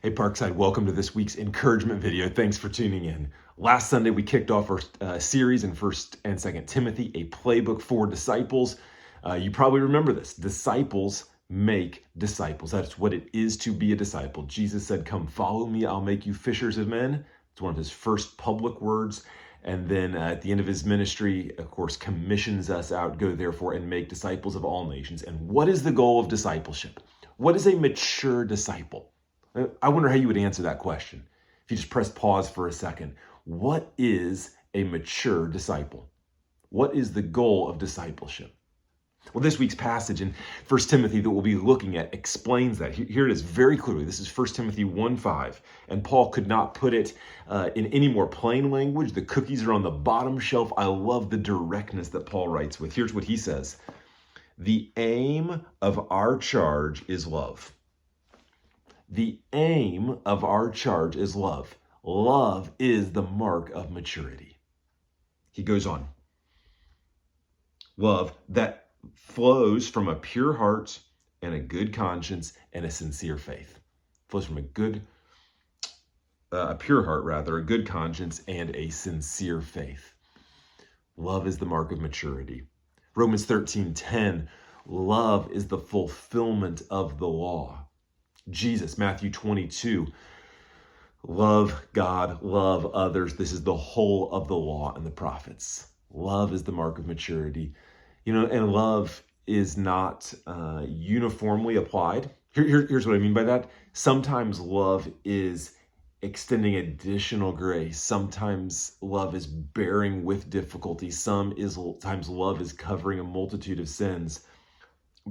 Hey Parkside, welcome to this week's encouragement video. Thanks for tuning in. Last Sunday, we kicked off our series in 1st and 2nd Timothy, a playbook for disciples. You probably remember this. Disciples make disciples. That's what it is to be a disciple. Jesus said, "Come follow me, I'll make you fishers of men." It's one of his first public words. And then at the end of his ministry, of course, commissions us out, go therefore and make disciples of all nations. And what is the goal of discipleship? What is a mature disciple? I wonder how you would answer that question. If you just press pause for a second, what is a mature disciple? What is the goal of discipleship? Well, this week's passage in 1 Timothy that we'll be looking at explains that. Here it is very clearly. This is 1 Timothy 1:5, and Paul could not put it in any more plain language. The cookies are on the bottom shelf. I love the directness that Paul writes with. Here's what he says. The aim of our charge is love. The aim of our charge is love. Love is the mark of maturity. He goes on. Love that flows from a pure heart and a good conscience and a sincere faith. Flows from a pure heart, a good conscience and a sincere faith. Love is the mark of maturity. Romans 13:10, love is the fulfillment of the law. Jesus, Matthew 22, love God, love others. This is the whole of the law and the prophets. Love is the mark of maturity. And love is not uniformly applied. Here's what I mean by that. Sometimes love is extending additional grace. Sometimes love is bearing with difficulty. Sometimes love is covering a multitude of sins.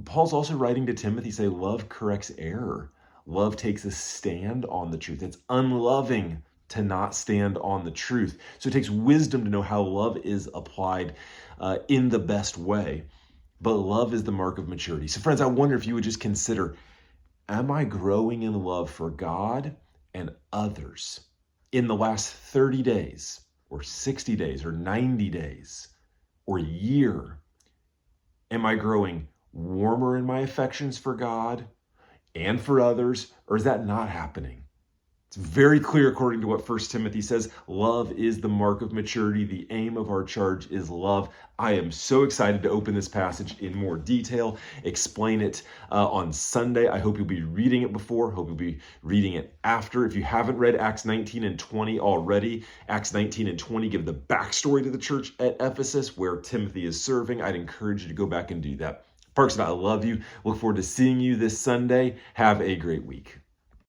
Paul's also writing to Timothy, say, love corrects error. Love takes a stand on the truth. It's unloving to not stand on the truth. So it takes wisdom to know how love is applied in the best way. But love is the mark of maturity. So friends, I wonder if you would just consider, am I growing in love for God and others in the last 30 days or 60 days or 90 days or a year? Am I growing warmer in my affections for God and for others, or is that not happening? It's very clear according to what 1 Timothy says. Love is the mark of maturity. The aim of our charge is love. I am so excited to open this passage in more detail, explain it on Sunday. I hope you'll be reading it before, hope you'll be reading it after. If you haven't read Acts 19 and 20 already, Acts 19 and 20 give the backstory to the church at Ephesus where Timothy is serving. I'd encourage you to go back and do that. Parks, I love you. Look forward to seeing you this Sunday. Have a great week.